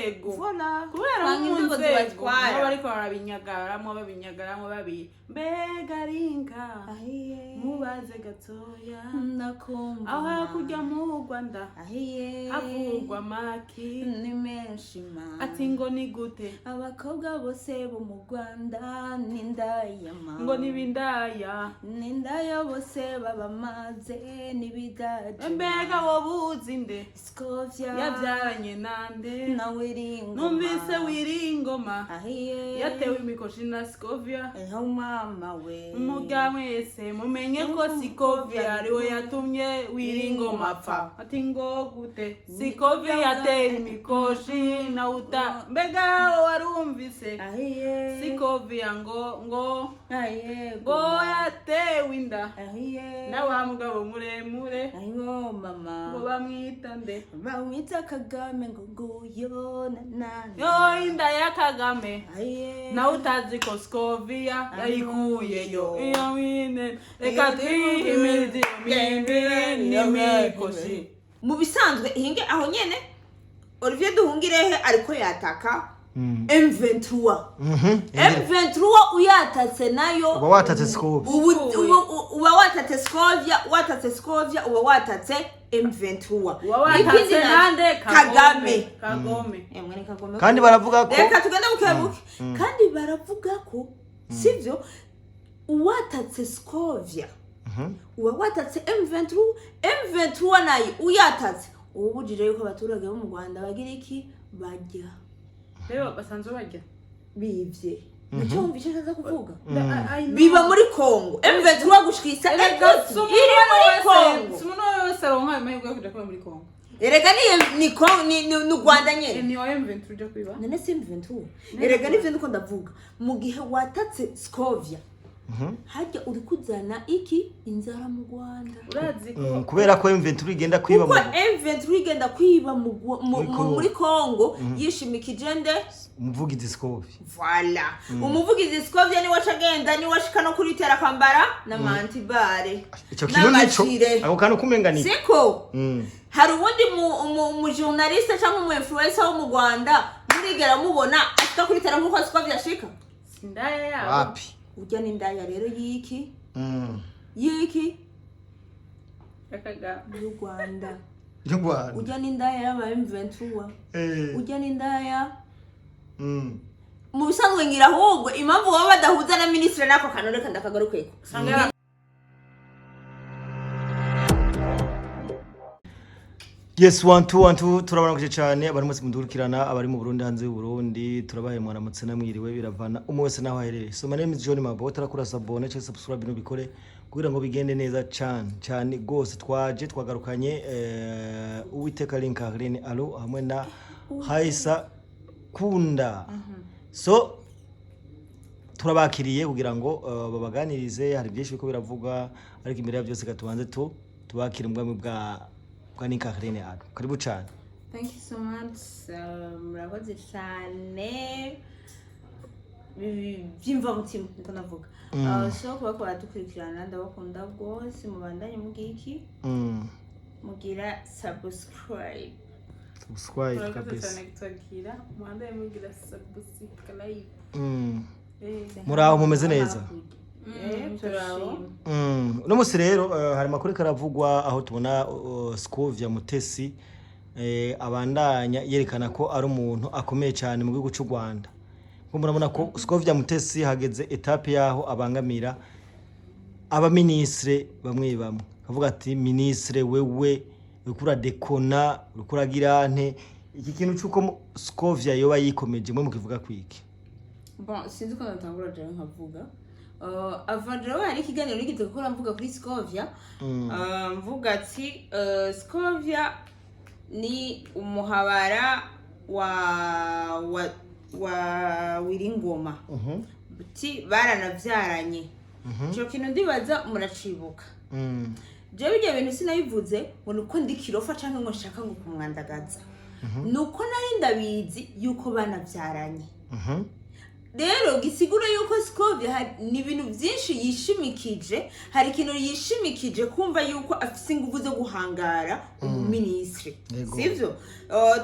yego voilà kubera inzego zibatwara bariko barabinyagaramwo babi mbega rinka mubaze gatoya ndakumva aho hakurya mu Rwanda havugwa maki ni menshi ma ati ngo ni gute abakobwa bose bo mu Rwanda n'indaya ma ngo nibindaya n'indaya bose babamaze nibidaje mbega wobuzi nde Scovia yabyaranye nande na Wiringoma numvise Wiringoma yatewe imikoshi na Scovia mama we umuryango wese mumenye ko Scovia ariwe yatumye Wiringoma apfa ati ngo gute Scovia yateye imikoshi na uta mbega warumvise Scovia ngo yatewe inda na wa mugabo muremure ayo mama ngo bamwita nde bamwita Kagame ngo nguyo nana yo inda ya Kagame na utazi ko Scovia yayikuyeyo iyo wine reka twihimirize mimbire n'imikoshi mu bisanzwe ihinge aho nyene Olivier Duhungirehe ariko yataka M23 M23 uyatatse nayo uba watatse Scovia uba watatse Scovia uba watatse M23 watatse nande Kagame mwene Kagame kandi baravuga ko reka tugende bukebuke kandi baravuga ko sivyo uwatatse Scovia uba watatse M23 nayo uyatatse ubujije yuko abaturage bo mu Rwanda bagira iki bajya rero basanzwe bajya bivye nicyo mvishe kaza kuvuga biba muri Kongo M23 gushikisa iri muri Kongo sumuntu wese aronka amahirwe yo kuja kuba muri Kongo erega ni Rwanda nyene ni M23 uje kwiba none si M23 erega nivyo ndiko ndavuga mu gihe watatse Scovia hajya uri kuzana iki inzara mu Rwanda urazi ko kubera ko M23 igenda kwiba mu M23 igenda kwiba muri Kongo yishimikije nde umuvugizi Scovia voilà umuvugizi Scovia ni wacagenda ni washika no kuri tera kwambara na mantibare ico kintu nico ako kantu kumenganira siko hari ubundi mu journaliste cyangwa mu influencer wo mu Rwanda murigera mubona ashika kuri tera nkuko Scovia ashika sindaya yabo wapi ujya n'indaya rero yiki Kagame y'u Rwanda ujya n'indaya y'aba M23 ujya n'indaya mu bisanzwe ngira ahubwo impamvu baba badahuza na ministre nako kanore kandi akagarukeko Yes 1 turabona kuce cyane abari mu mudurikirana abari mu Burundi hanze y'u Burundi turabaye mwaramutse namwiriwe biravana umwe wese naho ahereye so my name is John Mabo tarakura sabone cyo subscribe no bikore kugira ngo bigende neza cyane gose twagarukanye Uwiteka Linkarine alo hamwe na Haisa Kunda so turabakiriye kugira ngo babaganirize hari byinshi biko biravuga ariko imbere ya byose gatubanze tubakira umwami bwa Linkarine alo karibu cyane. Thank you so much murakoze cyane byimva mutima niko navuga so kuba ko batukurikirana ndabakunda rwose mubandanye mugiki mugira subscribe kabisa mubandanye mugira subscribe muraho mumeze neza no musi rero hari makuru karavugwa aho tubona Scovia Mutesi abandanya yerekana ko ari umuntu akomeye cyane mu gihugu cy'u Rwanda ngo murabona ko Scovia Mutesi hageze etape yaho abangamira aba ministre bamwe kavuga ati ministre wewe ukura dekona ukura girante iki kintu cyuko Scovia yoba yikomeje mwe mukivuga kwiki bon sinzi ko natangura je nkavuga avandro hari ikiganiro nigeze gukora mvuga kuri Scovia mvuga ati Scovia ni umuhabara wa Wiringoma buti baranavyaranye cyo kintu ndibaza muracibuka je bijye bintu sinabivuze ngo nuko ndi kirofa canke ngo nshaka ngo kumwandagaza nuko nari ndabizi yuko banavyaranye rero gisigura yuko Scovia ni ibintu byinshi yishimikije, hari ikintu yishimikije kumva yuko afise ingufu zo guhangara umuministre, sivyo?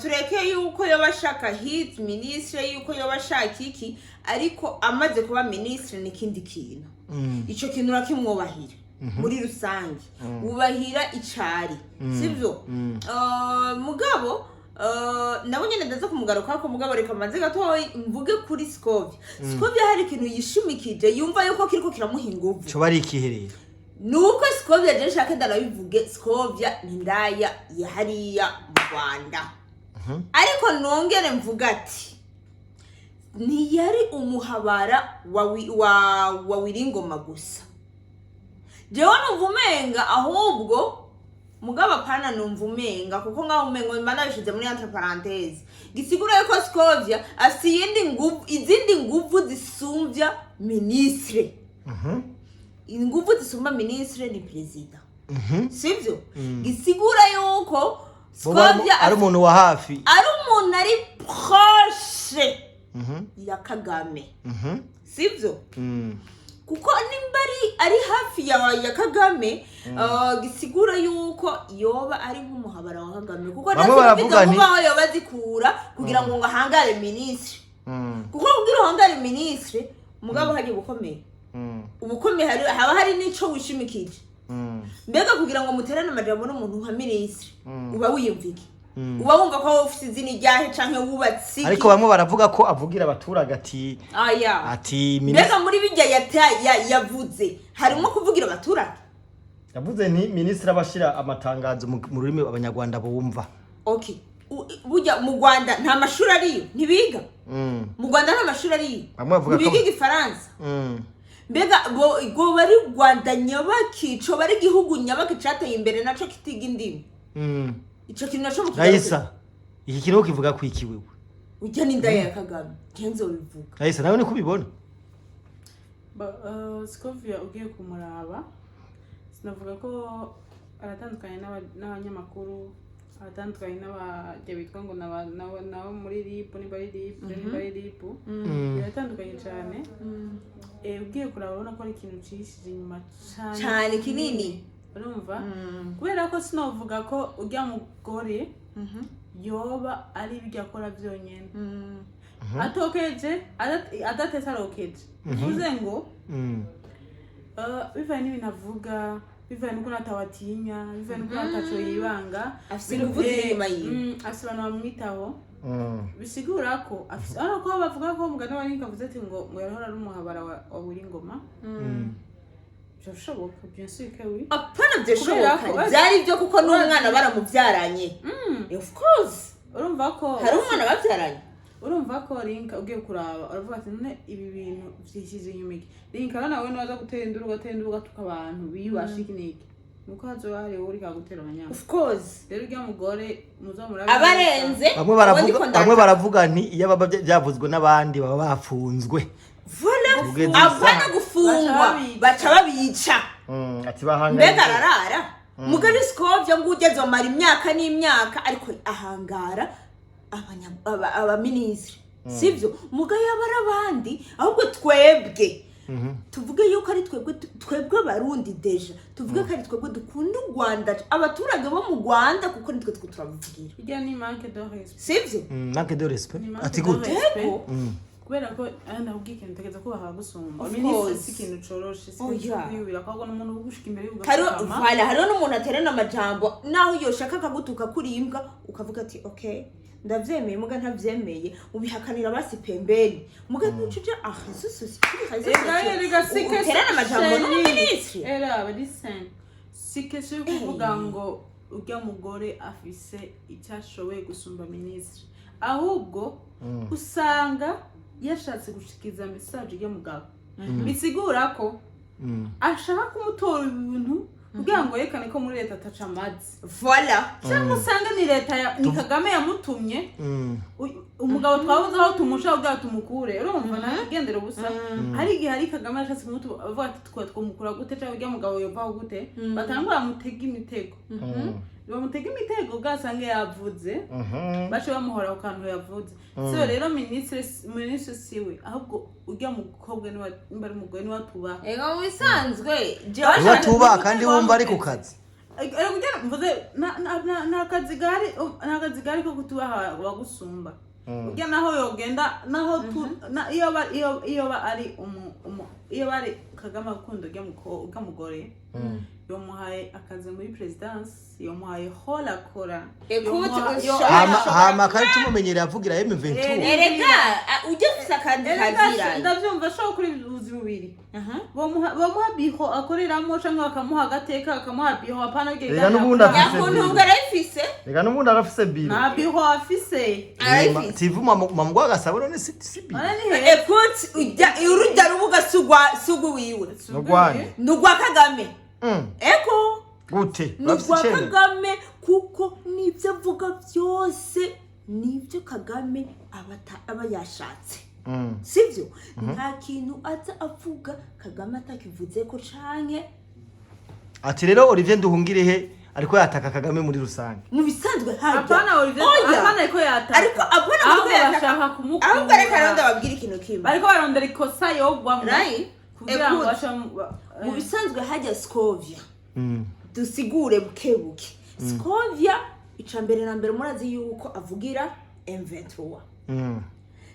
Tureke yuko yabashaka hit ministre, yuko yabashaka iki, ariko amaze kuba ministre ni kindi kintu. Ico kintu rakimwubahira muri rusange, ubahira icari, sivyo? Mugabo nabo nyene ndaza kumugaruka ko mugabo reka manze gatoyi mvuge kuri Scovia. Scovia hari ikintu yishimikije yumva yuko kiriko kiramuha ingufu. Cyo bari ikiherera. Nuko Scovia je nshaka ndarabivuge, Scovia ni ndaya yahariya mu Rwanda. Ariko nongere mvuga ati ntiyari umuhabara wa Wiringoma gusa. Jewe numvumenga ahubwo mugaba pana numvumenga kuko ngaho umengo imana yishize muri entre parenthèse gisigura yuko Scovia afite izindi nguvu zisumbya ministre. Inguvu zisumba ministre ni president. Sivyo? Gisigura yuko Scovia ari umuntu wa hafi, ari umuntu ari proche ya Kagame. Sivyo? Kuko nimbari ari hafi ya Kagame, gisigura yuko yoba ari nk'umuhabara wa Kagame, kuko baravuga ni yoba zikura kugira ngo ngahangare ministre. Kuko kugira hangare ministre mugabo haje bukomeye. Ubukomeye haba hari nico wishimikije. Mbega kugira ngo muterane amajambo n'umuntu nka ministre uba wiyumvike, uba wumva ko ufite izini ryahe canke wubatse. Ariko bamwe baravuga ko avugira abaturage ati ati mbega muri bijya yavuze harimo kuvugira abaturage. Yavuze ni ministre abashira amatangazo mu rurimi abanyarwanda bumva. Okay, burya mu Rwanda nta mashuri ariyo ntibiga. Mu Rwanda nta mashuri ariyo, biga igifaransa. Mbega go bari Rwanda nyabakico bari gihugu nyabaki cateye imbere naco kitiga indimi. Ico kintu naco mukivuga. Raisa, iki kintu kivuga ku iki wewe? Ujya n'indaya ya Kagame, kenzo bivuga. Raisa nawe ni kubibona? Scovia ugiye kumuraba sinavuga ko aratandukanye n'abanyamakuru, aratandukanye n'abajya bitwa ngo nabo muri RIP biratandukanye cyane. Ugiye kuraba ubona ko ari ikintu cishije inyuma cyane kinini, urumva? Kubera ko sinovuga ko ujya mugore yoba ari ibyo akora byonyene, atokeje adatesa rokeje, uvuze ngo bivaye n'ibintu avuga, bivaye nuko natawatinya, bivaye nuko nataco yibanga, afite ingufu z'inyuma yiwe, afite abantu bamwitaho. Bisigura ko afite ko bavuga ko mugana wari kavuze ati ngo yarahora ari umuhabara wa Wiringoma. Byashoboka bien sûr que oui. Apana byashoboka byari byo kuko n'umwana baramubyaranye. Of course urumva ko hari umwana babyaranye. Urumva ko Linka ugiye kuraba uravuga ati none ibi bintu byishyize inyumike. Linka nawe naza gutendura ugatuka abantu biyubashika niki. Nuko hazo hari uri kagutera abanyama. Of course rero ujya mugore muzamurabe abarenze bamwe baravuga nti iyo baba byavuzwe n'abandi baba bafunzwe. Voilà, abana gufungwa baca babica. Ati bahangara. Mbega ararara. Mugari Scovia ngo ugeze amara imyaka n'imyaka ariko ahangara aba ministre. Sivyo mugaye abarabandi ahubwo twebwe. Tuvuge yuko ari twebwe barundi deja. Tuvuge ko ari twebwe dukunda u Rwanda, abaturage bo mu Rwanda kuko nitwe turavugira. Ijya ni manque de respect. Sivyo? Manque de respect. Ati gute? Kubera ko ndabwike ntegeza ko bahagusumba. Ministre sikintu coroshe sikuyubira ko n'umuntu ugushika imbere y'ugakama. Hariho n'umuntu aterana amajambo naho yoshaka kagutuka kuri imbwa ukavuga ati okay ndavyemeye muga ntavyemeye ubihakanira basi pembeni muga n'ucije Jesus terana amajambo no ministre era abadisen sikesho kuvuga ngo ujya mugore afise icyashoboye gusumba ministre, ahubwo usanga yashatse gushikiza message ya mugabo. Bisigura ko ashaka kumutora ibintu kugira ngo yekane ko muri leta ataca amazi. Voilà. Cyangwa usanga ni leta ni Kagame yamutumye umugabo twabuze aho tumusha kugira tumukure. Urumva nagendera ubusa. Hari igihe hari Kagame yashatse kumutu avuga ati twumukura gute cyangwa ujya mugabo yovaho gute batangura mutega imitego. bamutega imitego gasange yavuze bace bamuhora ku kantu yavuze so rero ministre siwe ahubwo ujya mukobwa ni bari mugwe ni watuba ego wisanzwe niba tuba kandi wumva ari ku kazi kugira mvuze na kazi gari ko kutuba wagusumba ujya naho yogenda naho iyo ari iyo bari Kagame akundo ujya mugore yomuhaye akazi muri presidence yomuhaye hola kora hama kandi tumumenyereye avugira M23 erega ujye usakandi kazira ndavyumva sho kuri uzi bubiri bamuha biho akoreramo canke bakamuha agateka bakamuha biho apana bige rega n'ubundi afise yakuntunga arayifise rega n'ubundi arafise biho na biho afise tivuma mamugwa agasabo none si biho écoute urujya rubuga sugu wiwe nugwa Kagame eko gute nugwa Kagame kuko nivyo avuga byose nivyo Kagame aba yashatse sivyo nta kintu aza avuga Kagame atakivuze ko canke ati rero Olivier Nduhungirehe ariko yataka Kagame muri rusange mu bisanzwe hajya apana Olivier apana ariko yataka ariko apana ko yashaka kumukura ahubwo reka ronda babwira ikintu kimwe ariko barondera ikosa yogwa kugira ngo mu bisanzwe hajya Scovia dusigure bukebuke Scovia icambere na mbere murazi yuko avugira M23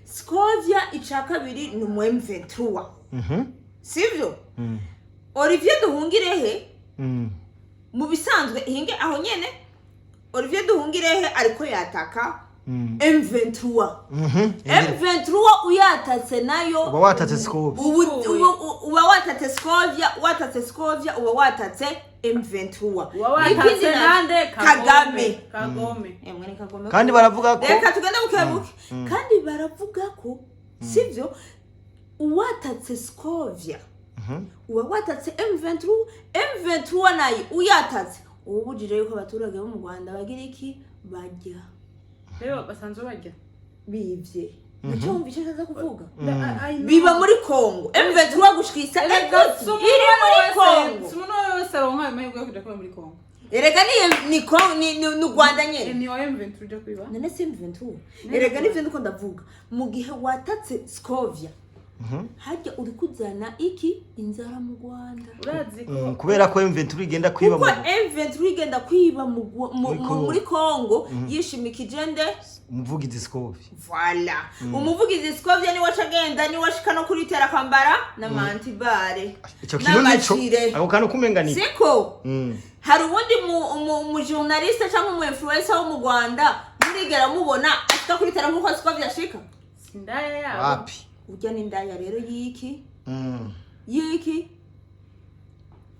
Scovia ica kabiri ni mu M23 sivyo Olivier Nduhungirehe mu bisanzwe hinge aho nyene Olivier Nduhungirehe ariko yataka M23 M23 uyatatse nayo uba watatse Scovia uba watatse Scovia uba watatse M23 watatse nande Kagame mwene Kagame kandi baravuga ko reka tugenda bukebuke kandi baravuga ko sivyo uwatatse Scovia uba watatse M23 nayo uyatatse ubujije yuko abaturage bo mu Rwanda bagira iki bajya rero basanzwe bajya bivye nicyo umvishe kaza kuvuga biba muri Kongo M23 gushikisa iri muri Kongo simuno wese aronka amahirwe yo kuja kuba muri Kongo erega ni Rwanda nyene ni M23 uje kwiba none si M23 erega nivyo ndiko ndavuga mu gihe watatse Scovia hajya uri kuzana iki inzara mu Rwanda urazi ko kubera ko M23 igenda kwiba mu M23 igenda kwiba muri Kongo yishimikije nde umuvugizi Scovia voilà umuvugizi Scovia ni wacagenda ni washika no kuri tera kwambara na mantibare ico kintu nico ako kantu kumenganira siko hari ubundi mu journaliste cyangwa mu influencer wo mu Rwanda murigera mubona ashika kuri tera nkuko Scovia ashika sindaya yabo wapi ujya n'indaya rero yiki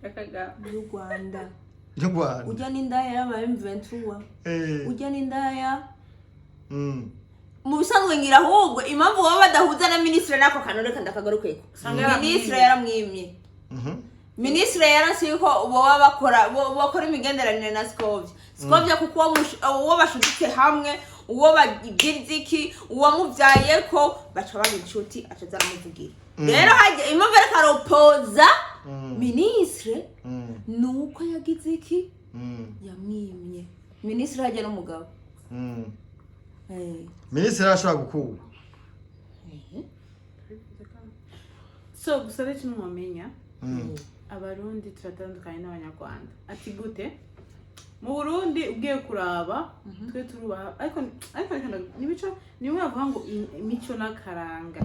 Kagame y'u Rwanda y'Rwanda ujya n'indaya y'aba M23 ujya n'indaya mu bisanzwe ngira ahubwo impamvu baba badahuza na ministre nako kanore kandi akagarukeko ministre yaramwimye ministre yaransiye ko baba bakora imigenderanire na Scovia kuko uwo bashuditse hamwe uwo bagiziki uwo muvyaye ko baca babinshuti acaza aramuvugira rero haje impamvu ariko aropoza ministre nuko yagize iki yamwimye ministre haje n'umugabo ministre arashobora gukura so gusa rero numumenya abarundi turatandukanye n'abanyarwanda ati gute mu Burundi ugiye kuraba twe turubaha ariko nibico nimwe bavuga ngo imico nakaranga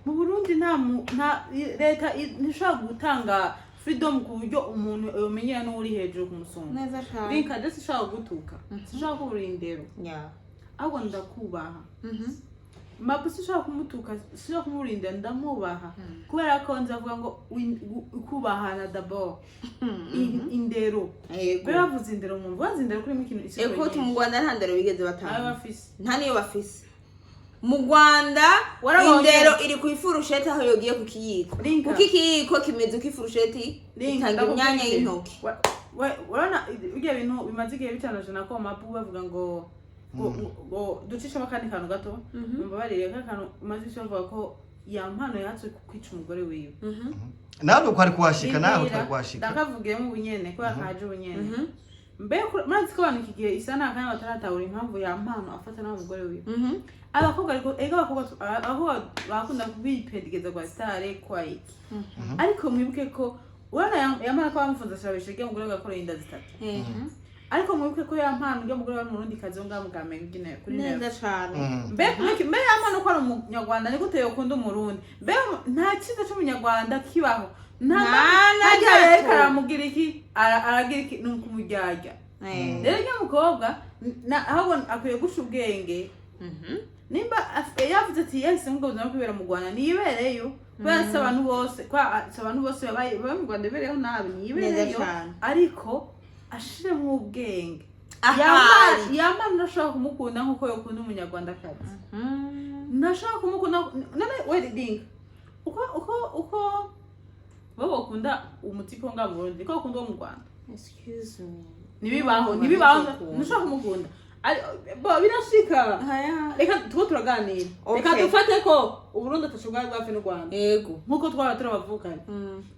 mu Burundi nta leta ntishobora gutanga freedom ku buryo umuntu yomenyera no uri hejuru ku musonga neza cyane rinka ndetse shaka gutuka shaka kuburindero ahubwo ndakubaha mabusi shaka kumutuka shaka kumurindira ndamubaha kubera ko nzavuga ngo kubahana d'abord indero baravuze indero mu mvanze indero kuri mikino isoko eko mu Rwanda nta ndero bigeze batanga bafise nta niyo bafise mu Rwanda indero iri ku ifurusheti aho yogiye ku kiyiko kuko ikiyiko kimeze ku ifurusheti itanga imyanya y'intoki urana ugiye bintu bimaze igihe bitanaje nako mapu bavuga ngo ducisha bakandi kantu gato numva barire kantu maze bavuga ko yampano yatse kwica umugore wiwe nawe uko ari kuhashika naho utari kuhashika ndakavugiye mu bunyene ko yakaje ubunyene mbe mazi ko abantu kigihe isana kandi bataratahura impamvu ya mpano afata n'umugore wiwe abakobwa ariko abakobwa bakunda kubipedigeza kwa stare kwa iki ariko mwibuke ko urana yamara ko bamufunza shabishege umugore gakora inda zitatu ariko mwibuke ko ya mpano ryo mugore wa Murundi kazi ngo ngamugamenya gine kuri neza cyane mbe ya mpano ko ari umunyarwanda ni gute yokunda umurundi mbe nta kiza cy'umunyarwanda kibaho nta karamugira iki aragira iki nuko umujyajya rero ryo mukobwa ahubwo akwiye gusha ubwenge nimba yavuze ati yes ngo ubuzima kwibera mu Rwanda niyibereyo kubera abantu bose babaye mu Rwanda bereho nabi niyibereyo ariko ashiremo ubwenge yamana nashaka kumukunda nkuko yokunda umunyarwanda kazi nashaka kumukunda none wedding uko babo ukunda umutipo nga mu Burundi ko ukunda mu Rwanda excuse me nibibaho nashaka kumukunda bo birashika reka turaganira reka dufate ko Uburundi atashobora bwafe n'u Rwanda yego nkuko twaba turabavukanye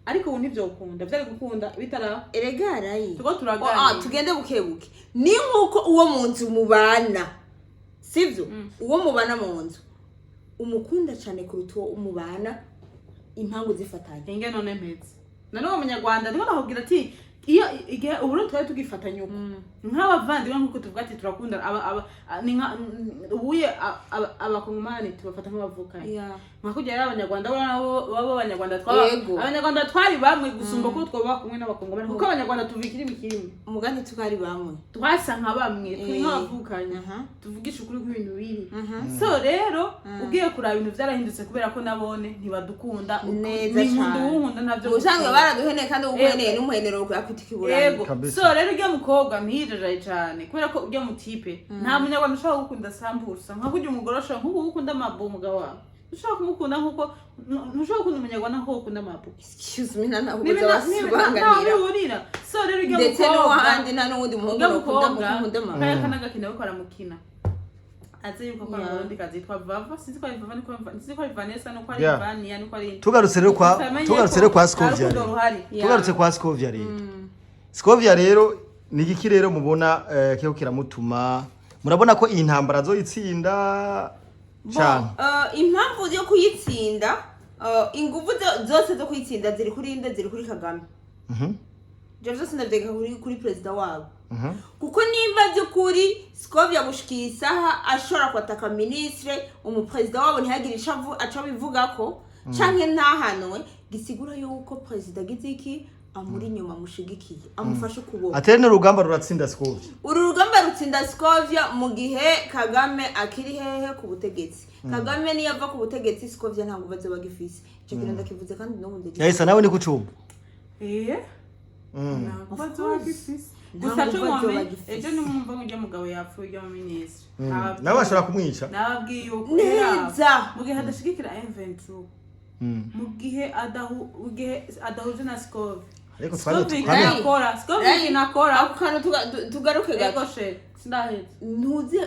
ariko ubu nivyo ukunda byari gukunda bitara eregarayi turaganira tugende bukebuke ni nkuko uwo mu nzu mubana sivyo uwo mubana mu nzu umukunda cyane kuruta uwo umubana impangu zifatanye inge none mpetse none uwo munyarwanda ndiko nakubwira ati iyo igihe Uburundi twari tugifatanya uko nk'abavandimwe nkuko tuvuga ati turakunda ubuye abakongomani tubafata nk'abavukanye nkakugera abanyarwanda babo abanyarwanda abanyarwanda twari bamwe gusumba ko twoba kumwe n'abakongomani kuko abanyarwanda tuvikira imikirimo umugani tukari bamwe twasa nka bamwe turi nk'abavukanye tuvugisha ukuri kw'ibintu biri so rero ugiye kuraba ibintu byarahindutse kubera ko nabone ntibadukunda neza cyane unkunda ntabyo usanga baraduheneye kandi uguheneye n'umuhenero yego so rero ujya mukobwa mwijeje cyane kubera ko ujya mutipe nta munyarwanda ushaka gukunda sambusa nka kujya umugore ushaka nkuko gukunda amabu umugabo wawe ushaka kumukunda nkuko ntushaka gukunda umunyarwanda nkuko gukunda amabu excuse me nana ubuza basibanganira so rero ujya ndetse no handi nta n'undi muhungu ukunda amabu kaya kanaga kina ko aramukina aze yuko kwa Burundi kazi yitwa Vava sinzi ko Vava niko sinzi ko Vanessa no kwa Vania no kwa tugarutse rero kwa Scovia tugarutse kwa Scovia rero Scovia rero ni iki rero mubona kiko kiramutuma murabona ko iyi ntambara zo itsinda cyane impamvu yo kuyitsinda ingufu zose zo kuyitsinda ziri kuri inde ziri kuri Kagame Jefferson sinavyega kuri president wabo kuko nimba by'ukuri Scovia gushikiye isaha ashobora kwataka ministre umupresident wabo ntihagire ishavu aca bivuga ko canke ntahanwe gisigura yuko president giziki amuri nyuma mushigikiye amufashe kuboko atene urugamba ruratsinda Scovia urugamba rutsinda Scovia mu gihe Kagame akiri hehe ku butegetsi Kagame niyo ava ku butegetsi Scovia ntango baze bagifise cyo kirenda kivuze kandi no munde yahise nawe ni kucumba ntabwo bagifise gusa cyumome ejo nimumva ngo mugabo yapfuye mu ministre nawe bashobora kumwica nababwiye uko neza mu gihe hadashigikira M23 mu gihe adahuje na Scovia ariko Scovia inakora akano tugaruke gato sindahetse ntuze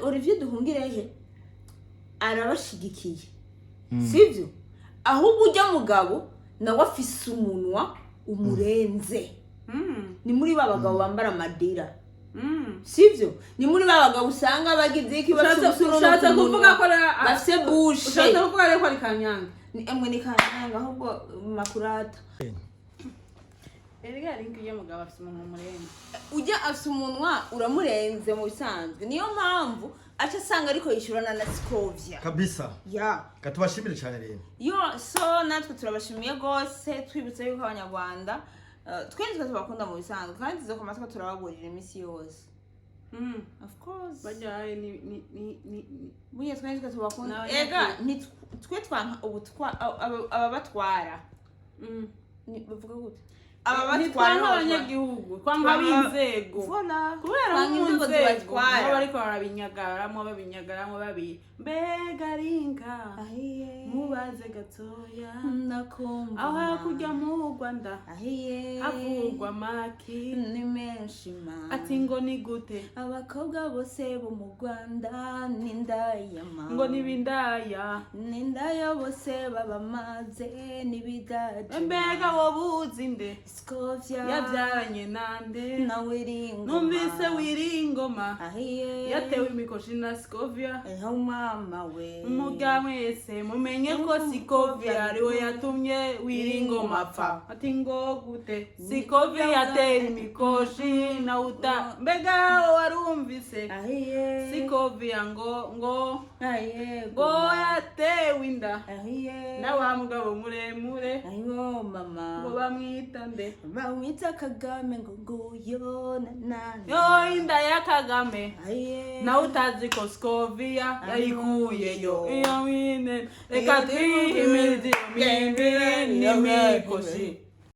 Olivier Duhungirehe arabashigikiye sivyo ahubwo ujya mugabo nawe afise umunwa umurenze ni muri babagabo bambara madira sivyo ni muri babagabo usanga bagize iki bashatse kuvuga ko bafise bushe ushatse kuvuga reko ari kanyanga ni emwe ni kanyanga ahubwo makurata erega ringi yo mugabo afise umunwa murenze ujya afise umunwa uramurenze mu bisanzwe niyo mpamvu acha sanga ariko yishurana na Scovia kabisa katubashimire cyane rero yo so natwe turabashimiye gose twibutse yuko abanyarwanda twinzwe tubakunda mu bisanzwe kandi zo komatwa turabagurira imisi yose of course bajaye ni bunye twinzwe tubakunda ega twe twanka ubutwa ababatwara bavuga gute ababatwara abanyagihugu kwanga binzego kubera inzego zibatwara bariko babinyagaramwo babi mbega ringa mubaze gatoya nakumva aho hakujya mu Rwanda avugwa maki ni menshi ma ati ngo ni gute abakobwa bose bo mu Rwanda n'indaya ma ngo nibindaya n'indaya bose babamaze nibidaje mbega wo buzinde Scovia yabyaranye nande na Wiringoma numvise Wiringoma ahiye yatewe imikoshi na Scovia eho mama we umurya mwese mumenye ko Scovia ariwe yatumye Wiringoma apfa ati ngo gute Scovia yatera imikoshi na uta mbega warumvise ahiye Scovia ngo ahiye ngo yatewe inda ahiye na wa mugabo muremure ahiyo mama ngo bamwita nde bamwita Kagame ngo nguyo nani yo inda ya Kagame ahiye na utazi ko Scovia yayikuyeyo iyo wine reka twihimirize imimbire n'imikoshi